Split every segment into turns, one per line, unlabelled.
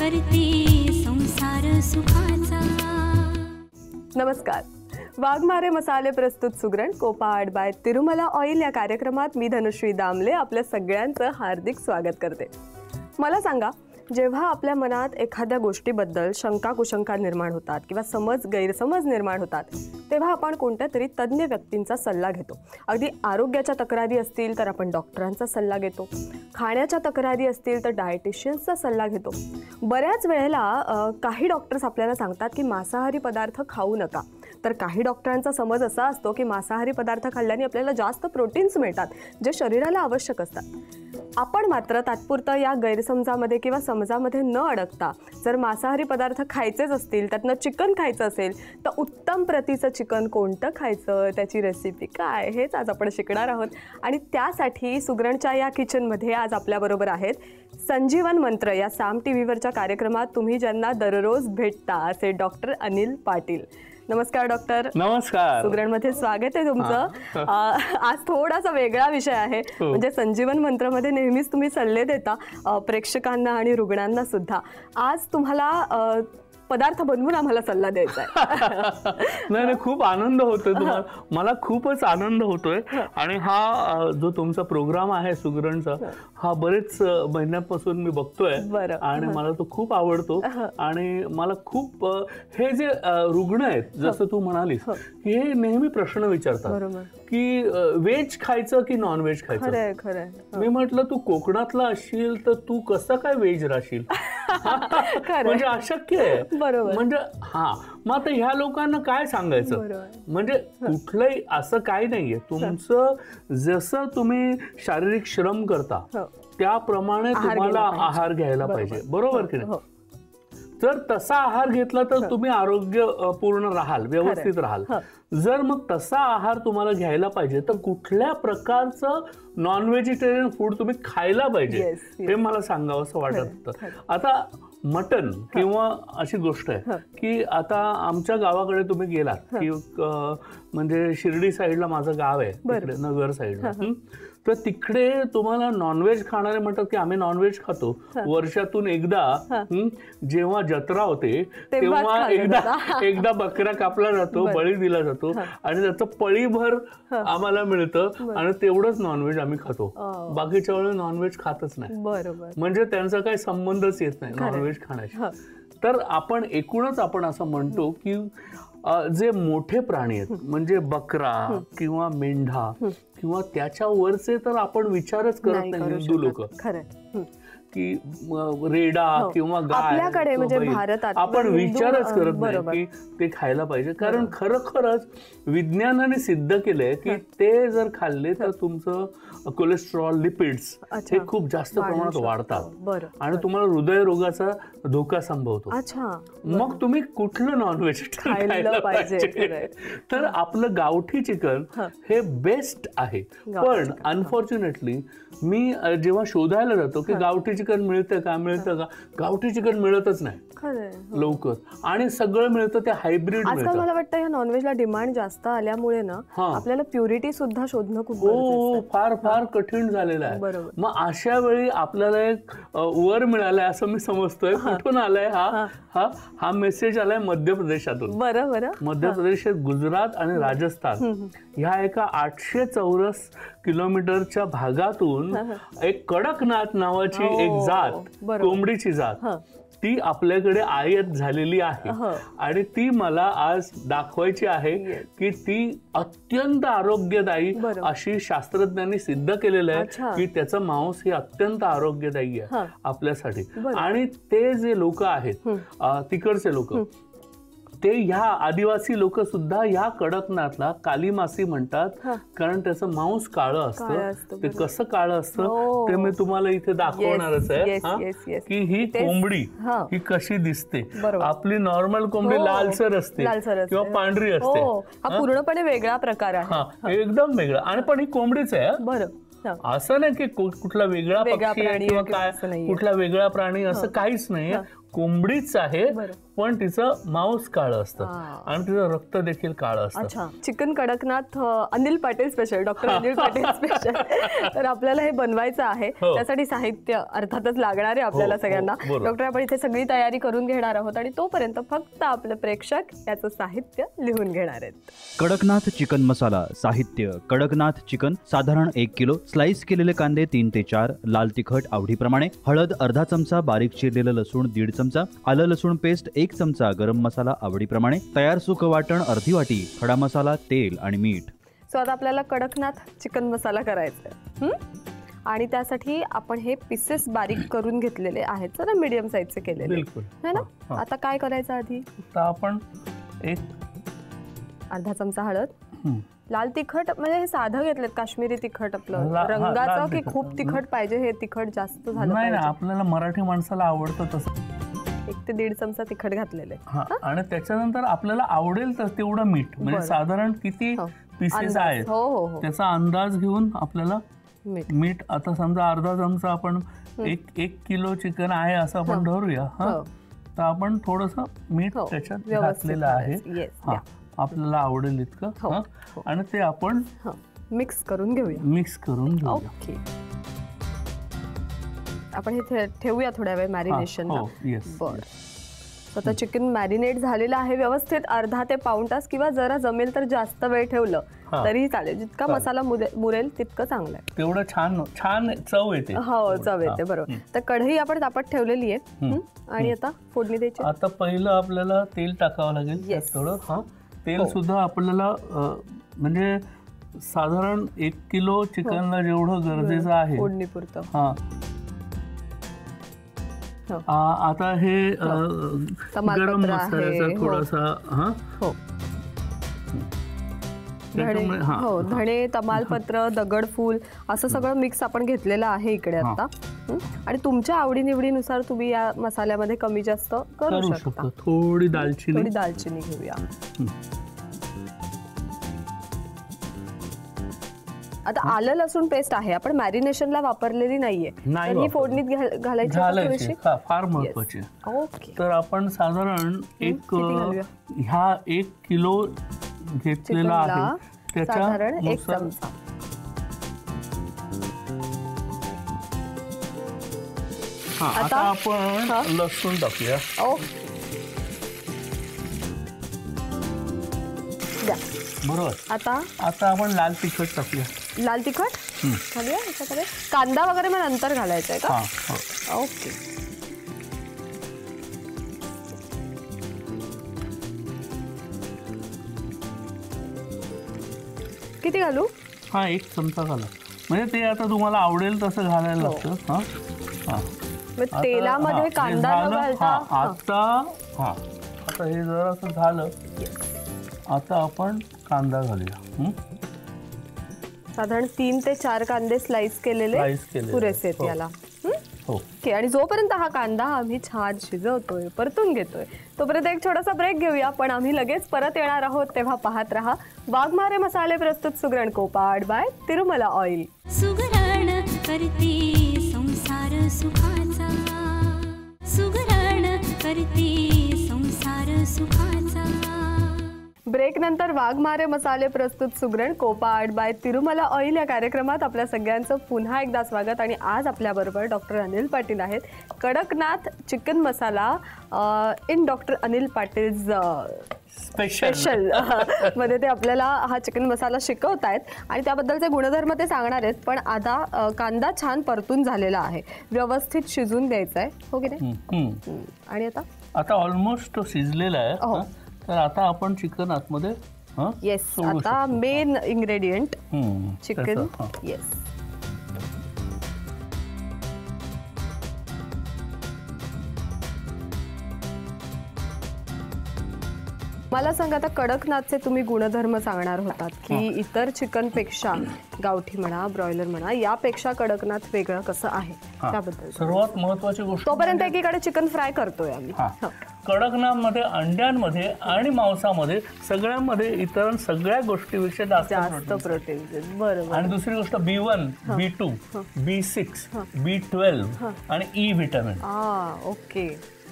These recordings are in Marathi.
करते संसार सुखाचा।
नमस्कार, वाघमारे मसाले प्रस्तुत सुगरण कोपाड बाय तिरुमला ऑइल या कार्यक्रमात मी धनुश्री दामले आपल्या सगळ्यांचं हार्दिक स्वागत करते। मला सांगा, जेव्हा आपल्या मनात एखाद्या गोष्टीबद्दल शंका कुशंका निर्माण होतात किंवा समज गैरसमज निर्माण होतात, तेव्हा आपण कोणत्या तरी तज्ञ व्यक्तींचा सल्ला घेतो। अगदी आरोग्याच्या तक्रारी असतील तर आपण डॉक्टरांचा सल्ला घेतो, खाण्याच्या तक्रारी असतील तर डायटिशियन्सचा सल्ला घेतो। बऱ्याच वेळेला काही डॉक्टर्स आपल्याला सांगतात की मांसाहारी पदार्थ खाऊ नका, तर काही डॉक्टरांचा समज असा असतो की मांसाहारी पदार्थ खाल्ल्याने आपल्याला जास्त प्रोटीन्स मिळतात जे शरीराला आवश्यक असतात। आपण मात्र तात्पुरतं या गैरसमजामध्ये किंवा समजामध्ये न अडकता जर मांसाहारी पदार्थ खायचेच असतील, त्यातनं चिकन खायचं असेल तर उत्तम प्रतीचं चिकन कोणतं खायचं, त्याची रेसिपी काय, हेच आज आपण शिकणार आहोत। आणि त्यासाठी सुगरणच्या या किचनमध्ये आज आपल्याबरोबर आहेत संजीवन मंत्र या साम टीव्हीवरच्या कार्यक्रमात तुम्ही ज्यांना दररोज भेटता असे डॉक्टर अनिल पाटील। नमस्कार डॉक्टर।
नमस्कार।
सुगरणमध्ये स्वागत आहे तुमचं। आज थोडासा वेगळा विषय आहे, म्हणजे संजीवन मंत्रमध्ये नेहमीच तुम्ही सल्ले देता प्रेक्षकांना आणि रुग्णांना सुद्धा। आज तुम्हाला पदार्थ बनवून आम्हाला सल्ला द्यायचा आहे।
नाही, खूप आनंद होतोय तुम्हाला, मला खूपच आनंद होतोय। आणि हा जो तुमचा प्रोग्राम आहे सुगरणचा, हा बरेच महिन्यापासून मी बघतोय आणि मला तो खूप आवडतो। आणि मला खूप हे जे रुग्ण आहेत, जसं तू म्हणालीस, हे नेहमी प्रश्न विचारतात की व्हेज खायचं की नॉन व्हेज खायचं।
खरं
मी म्हटलं, तू कोकणातला असशील तर तू कसं काय व्हेज राहशील? म्हणजे अशक्य आहे। म्हणजे मग आता ह्या लोकांना काय सांगायचं? म्हणजे कुठलंही असं काही नाहीये, तुमचं जसं तुम्ही शारीरिक श्रम करता त्याप्रमाणे तुम्हाला आहार घ्यायला पाहिजे, बरोबर की नाही? जर तसा आहार घेतला तर तुम्ही आरोग्य पूर्ण राहाल, व्यवस्थित राहाल। जर मग तसा आहार तुम्हाला घ्यायला पाहिजे तर कुठल्या प्रकारचं नॉन व्हेजिटेरियन फूड तुम्ही खायला पाहिजे हे मला सांगावं असं वाटत होतं। आता मटन किंवा अशी गोष्ट आहे की आता आमच्या गावाकडे तुम्ही गेलात की म्हणजे शिर्डी साईडला माझं गाव आहे, तिकडे नगर साईडला, तर तिकडे तुम्हाला नॉनव्हेज खाणारे म्हणतात की आम्ही नॉनव्हेज खातो वर्षातून एकदा, जेव्हा जत्रा होते तेव्हा एकदा बकरा कापला जातो, बळी दिला जातो आणि त्याचं पळीभर आम्हाला मिळतं आणि तेवढंच नॉनव्हेज आम्ही खातो। बाकीच्या वेळेला नॉनव्हेज खातच नाही, म्हणजे त्यांचा काही संबंधच येत नाही नॉनव्हेज खाण्याशी। तर आपण एकूणच आपण असं म्हणतो की जे मोठे प्राणी आहेत, म्हणजे बकरा किंवा मेंढा किंवा त्याच्यावरचे तर आपण विचारच करत नाही हिंदू लोक, की रेडा किंवा गाय
म्हणजे भारतात
आपण विचारच करत नाही की ते खायला पाहिजे। कारण खरोखरच विज्ञानाने सिद्ध केलंय की ते जर खाल्ले तर तुमचं कोलेस्ट्रॉल, लिपिड्स हे खूप जास्त प्रमाणात वाढतात आणि तुम्हाला हृदयरोगाचा धोका संभवतो। मग तुम्ही कुठलं नॉनव्हेज खायला पाहिजे? तर आपलं गावठी चिकन हे बेस्ट आहे। पण अनफॉर्च्युनेटली मी जेव्हा शोधायला जातो की गावठी चिकन मिळतं का, गावठी चिकन मिळतच नाही लवकर, आणि सगळं मिळतं ते हायब्रिड मिळतं।
आजकाल मला वाटतं या नॉनव्हेजला डिमांड जास्त आल्यामुळे ना आपल्याला प्युरिटी सुद्धा शोधणं खूप
फार कठीण झालेलं आहे। मग अशा वेळी आपल्याला एक वर मिळालाय असं मी समजतोय। कुठून आलाय हा मेसेज आलाय मध्य प्रदेशातून। मध्य प्रदेश, गुजरात आणि राजस्थान ह्या एका 800 चौरस किलोमीटरच्या भागातून एक कडकनाथ नावाची एक जात, कोंबडीची जात, ती आपल्याकडे आयात झालेली आहे आणि ती मला आज दाखवायची आहे की ती अत्यंत आरोग्यदायी अशी शास्त्रज्ञांनी सिद्ध केलेलं आहे की त्याचं मांस हे अत्यंत आरोग्यदायी आहे आपल्यासाठी। आणि ते जे लोक आहेत तिकडचे लोक, ते ह्या आदिवासी लोक सुद्धा ह्या कडकनाथला काली मासी म्हणतात, कारण त्याचं मांस काळं असतं। ते कसं काळं असतं ते मी तुम्हाला इथे दाखवणारच आहे की ही कोंबडी ही कशी दिसते। आपली नॉर्मल कोंबडी लालसर असते किंवा पांढरी असते,
हा पूर्णपणे वेगळा प्रकार आहे,
एकदम वेगळा। आणि पण ही कोंबडीच आहे, असं नाही की कुठला वेगळा पक्षी किंवा काय, कुठला वेगळा प्राणी, असं काहीच नाही, कोंबडीच आहे। पण तिचं मांस काळं असतं आणि तिचं रक्त देखील काळं असतं.
अच्छा, chicken Kadaknath Anil Patil special, doctor Anil Patil special. तर आपल्याला हे बनवायचं आहे, त्यासाठी साहित्य अर्थातच लागणार आहे आपल्याला सगळ्यांना. डॉक्टर, आपण इथे सगळी तयारी करून घेणार आहोत आणि तोपर्यंत फक्त आपले प्रेक्षक याचं साहित्य लिहून घेणार आहेत.
कडकनाथ चिकन मसाला. साहित्य: कडकनाथ चिकन साधारण 1 किलो, स्लाइस केलेले कांदे 3 ते 4, लाल तिखट आवडीप्रमाणे, हळद अर्धा चमचा, बारीक चिरलेलं लसूण 1.5 चमचा, आलं लसूण पेस्ट 1 चमचा, गरम मसाला आवडीप्रमाणे, तयार सुकं वाटण अर्धी वाटी, खडा मसाला, तेल आणि मीठ.
सो आता आपल्याला कडकनाथ चिकन मसाला करायचा आहे आणि त्यासाठी आपण हे पीसेस बारीक करून घेतलेले आहेत, जरा मीडियम साईजचे केलेले.
बिलकुल
है ना. आता काय करायचं आधी?
आता आपण एक
अर्धा चमचा हळद, लाल तिखट म्हणजे हे साधं घेतलेत, काश्मीरी तिखट आपलं रंगाचं की खूप तिखट पाहिजे? हे तिखट जास्त झालं
नाही, आपल्याला मराठी माणसाला आवडतं तसं.
1 ते 1.5 चमचा तिखट घातलेले.
आणि त्याच्यानंतर आपल्याला आवडेल तर तेवढं मीठ, म्हणजे साधारण किती पीसेस आहेत त्याचा अंदाज घेऊन आपल्याला मीठ. आता समजा अर्धा चमचा, आपण 1 किलो चिकन आहे असं आपण धरूया. तर आपण थोडस मीठ त्याच्यात घातलेलं आहे, आपल्याला आवडेल इतकं, आणि ते आपण
मिक्स करून घेऊया. ओके, आपण हे ठेवूया थोड्या वेळ मॅरिनेशनला. बरं, आता चिकन मॅरिनेट झालेलं आहे व्यवस्थित, अर्धा ते पाऊण तास, किंवा जरा जमेल तर जास्त वेळ ठेवलं तरीही चालेल. जितका मसाला मुरेल तितकं चांगलं आहे,
तेवढं छान छान चव येते.
हो, चव येते. बरोबर. तर कढई आपण तापत ठेवलेली आहे आणि आता फोडणी द्यायची.
आता पहिलं आपल्याला तेल टाकावं लागेल थोडं. तेल सुद्धा आपल्याला म्हणजे साधारण 1 किलो चिकनला जेवढं गरजेचं आहे
फोडणीपुरतं.
आता हे गरम मसाल्याचा थोडासा
धणे, तमालपत्र, दगडफूल असं सगळं मिक्स आपण घेतलेलं आहे इकडे आता. आणि तुमच्या आवडीनिवडीनुसार तुम्ही या मसाल्यामध्ये कमी जास्त करू शकता.
थोडी दालचिनी
घेऊया. आता आलं लसूण पेस्ट आहे, आपण मॅरिनेशनला वापरलेली नाहीये, तर ही फोडणीत घालायची
फार महत्वाची.
ओके,
तर आपण साधारण ह्या 1 किलो घेतलेला आहे
साधारण 1 चमचा.
आता आपण लसूण टाकूया. बरोबर. आता आपण लाल तिखट टाकूया.
लाल तिखट घालूया याच्याकडे. कांदा वगैरे मग नंतर घालायचा आहे का? ओके. किती घालू?
1 चमचा घाला, म्हणजे ते आता तुम्हाला आवडेल तसं घालायला लागतं.
तेलामध्ये कांदा न घालता
आता हे जर असं झालं, आता आपण कांदा घालूया.
साधारण 3 ते 4 कांदे स्लाइस केलेले पुरेसे आहेत याला. ओके, आणि जोपर्यंत हा कांदा आम्ही छान शिजवतोय, परतून घेतोय, तोपर्यंत एक छोटासा ब्रेक घेऊया. पण आम्ही लगेच परत येणार आहोत, तेव्हा पाहत रहा वाघमारे मसाले प्रस्तुत सुगरण कोपाड बाय तिरुमला ऑइल.
सुगरण करते संसार सुखाचा, सुगरण करते संसार सुखाचा.
ब्रेक नंतर वाघमारे मसाले प्रस्तुत सुगरण कोपाड बाय तिरुमला ऑइल या कार्यक्रमात आपल्या सगळ्यांचं पुन्हा एकदा स्वागत. आणि आज आपल्याबरोबर डॉक्टर अनिल पाटील आहेत. Kadaknath chicken masala in doctor Anil Patil special मध्ये ते आपल्याला हा चिकन मसाला शिकवत आहेत आणि त्याबद्दलचे गुणधर्म ते सांगणार आहेत. पण आता कांदा छान परतून झालेला आहे, व्यवस्थित शिजून द्यायचा आहे, हो की नाही? आणि आता
ऑलमोस्ट शिजलेला आहे. तर आता आपण चिकन आतमध्ये
येस, आता मेन इन्ग्रेडियंट चिकन. येस, मला सांगा, आता कडकनाथचे तुम्ही गुणधर्म सांगणार होतात की इतर चिकन पेक्षा, गावठी म्हणा, ब्रॉयलर म्हणा, यापेक्षा कडकनाथ वेगळं कसं आहे त्याबद्दल.
सर्वात महत्वाची गोष्ट,
तोपर्यंत एकीकडे चिकन फ्राय करतोय आम्ही.
कडकनाथमध्ये अंड्यांमध्ये आणि मांसामध्ये सगळ्यामध्ये इतर सगळ्या गोष्टीपेक्षा
जास्त प्रोटीन. बरोबर.
आणि दुसरी गोष्ट B1, B2, B6, B12 आणि E व्हिटॅमिन.
ओके.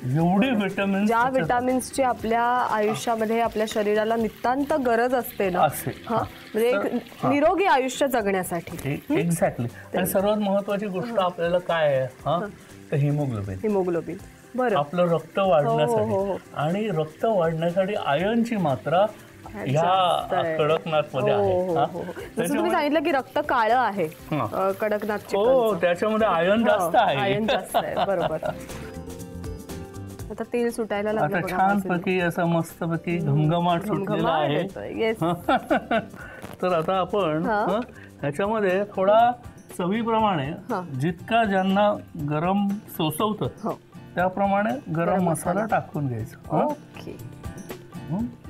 एवढे विटामिन्स,
ज्या विटामिन्सची आपल्या आयुष्यामध्ये आपल्या शरीराला नितांत गरज असते ना, म्हणजे एक निरोगी आयुष्य जगण्यासाठी.
एक्झॅक्टली. आणि सर्वात महत्वाची गोष्ट आपल्याला काय आहे, तर हिमोग्लोबिन.
बरं,
आपलं रक्त वाढण्यासाठी. आणि रक्त वाढण्यासाठी आयर्नची मात्रा ह्या कडकनाथ मध्ये आहे.
जसं तुम्ही सांगितलं की रक्त काळं आहे कडकनाथ,
हो, त्याच्यामध्ये आयर्न जास्त आहे.
बरोबर. आता तेल सुटायला लागलं,
आता छानपैकी असं मस्तपैकी घमघमाट सुटलेला आहे. तर आता आपण ह्याच्यामध्ये थोडा चवीप्रमाणे, जितका ज्यांना गरम सोसवतं त्याप्रमाणे गरम मसाला टाकून घ्यायचा.
ओके.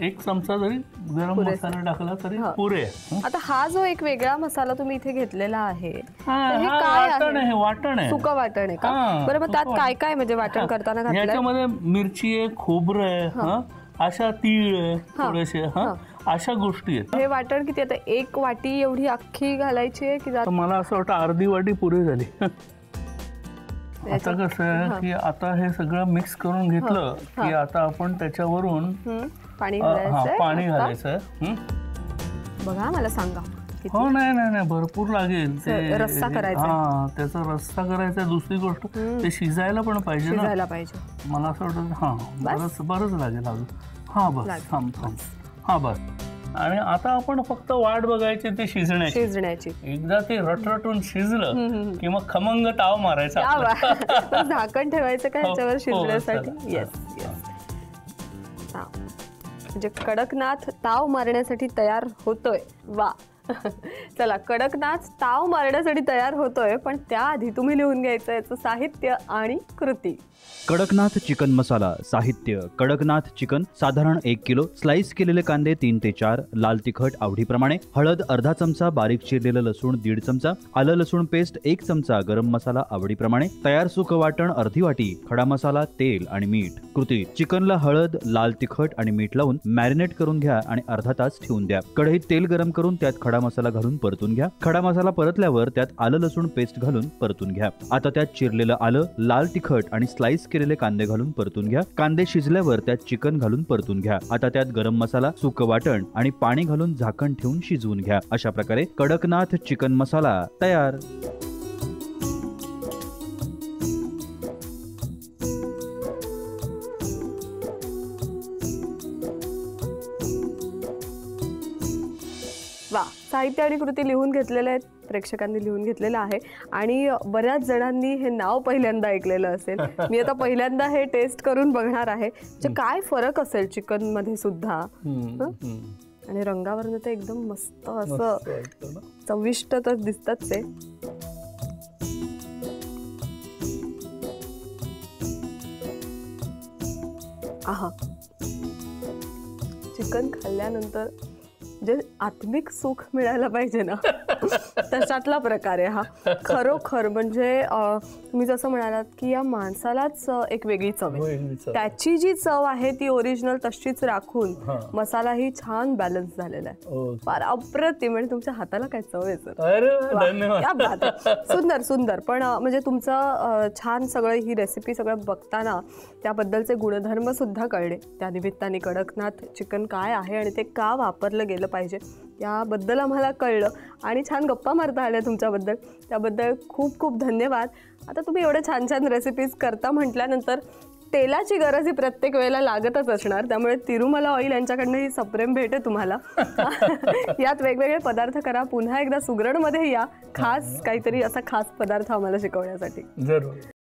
1 चमचा जरी गरम मसाला टाकला तरी पुरे.
आता हा जो एक वेगळा मसाला तुम्ही इथे घेतलेला आहे,
वाटण आहे. वाटण आहे,
सुकं वाटण आहे का? बरं, मग त्यात काय काय म्हणजे वाटण करताना घातलंय?
याच्यामध्ये मिरची आहे, खोबरं आहे, अशा तीळ आहे थोडेसे, अशा गोष्टी आहेत.
हे वाटण किती, आता 1 वाटी एवढी अख्खी घालायची आहे की
मला असं वाटतं अर्धी वाटी पुरी झाली. आता कसं आहे की आता हे सगळं मिक्स करून घेतलं की आता आपण त्याच्यावरून
पाणी
घालायचं.
बघा, मला सांगा.
हो, नाही भरपूर लागेल ते
रस्सा करायचा.
त्याचा रस्सा करायचा. दुसरी गोष्ट, ते शिजायला पण पाहिजे ना. मला असं वाटतं बरंच लागेल अजून. बस. आणि आता आपण फक्त वाट बघायची ते शिजण्याची. एकदा ते रटरटून शिजलं की मग खमंग ताव मारायचा.
झाकण ठेवायचं का ह्याच्यावर शिजण्यासाठी? येस. म्हणजे कडकनाथ ताव मारण्यासाठी तयार होतोय. वा. चला, कडकनाथ ताव मारण्यासाठी तयार होतोय, पण त्याआधी तुम्ही लिहून घ्यायचं याचं साहित्य आणि कृती.
कडकनाथ चिकन मसाला. साहित्य: कडकनाथ चिकन साधारण 1 किलो, स्लाइस केलेले कांदे 3 ते 4, लाल तिखट आवडीप्रमाणे, हळद अर्धा चमचा, बारीक चिरलेलं लसूण 1.5 चमचा, आलं लसूण पेस्ट 1 चमचा, गरम मसाला आवडीप्रमाणे, तयार सुकं वाटण अर्धी वाटी, खडा मसाला, तेल आणि मीठ. कृती: चिकनला हळद, लाल तिखट आणि मीठ लावून मॅरिनेट करून घ्या आणि अर्धा तास ठेवून द्या. कढईत तेल गरम करून त्यात खडा मसाला घालून परतून घ्या. खडा मसाला परतल्यावर त्यात आलं लसूण पेस्ट घालून परतून घ्या. आता त्यात चिरलेलं आलं, लाल तिखट आणि स्लाइस केलेले कांदे घालून परतून घ्या. कांदे शिजल्यावर त्यात चिकन घालून परतून घ्या. आता त्यात गरम मसाला, सुकं वाटण आणि पाणी घालून झाकण ठेवून शिजवून घ्या. अशा प्रकारे कडकनाथ चिकन मसाला तयार.
वा. साहित्य आणि कृती लिहून घेतलेले आहेत, प्रेक्षकांनी लिहून घेतलेलं आहे. आणि बऱ्याच जणांनी हे नाव पहिल्यांदा ऐकलेलं असेल. मी आता पहिल्यांदा हे टेस्ट करून बघणार आहे, म्हणजे काय फरक असेल चिकन मध्ये सुद्धा. आणि रंगावरनं ते एकदम मस्त असं चविष्ट तर दिसतच आहे. आहा, चिकन खाल्ल्यानंतर जे आत्मिक सुख मिळायला पाहिजे ना, तशातला प्रकार आहे हा. खरोखर म्हणजे तुम्ही जसं म्हणालात की या माणसालाच एक वेगळी चव आहे. त्याची जी चव आहे ती ओरिजिनल तशीच राखून मसालाही छान बॅलन्स झालेला आहे. फार अप्रतिम. म्हणजे तुमच्या हाताला काय चव आहे सर. सुंदर सुंदर. पण म्हणजे तुमचं छान सगळं ही रेसिपी सगळं बघताना त्याबद्दलचे गुणधर्म सुद्धा कळले. त्या निमित्ताने कडकनाथ चिकन काय आहे आणि ते का वापरलं गेलं पाहिजे याबद्दल आम्हाला कळलं. आणि छान गप्पा मारता आल्या तुमच्याबद्दल, त्याबद्दल खूप खूप धन्यवाद. आता तुम्ही एवढे छान छान रेसिपीज करता म्हटल्यानंतर तेलाची गरज ही प्रत्येक वेळेला लागतच असणार. त्यामुळे तिरुमला ऑइल यांच्याकडनं ही सप्रेम भेट आहे तुम्हाला. यात वेगवेगळे पदार्थ करा. पुन्हा एकदा सुगरणमध्ये या, खास काहीतरी असा खास पदार्थ आम्हाला शिकवण्यासाठी.
जरूर.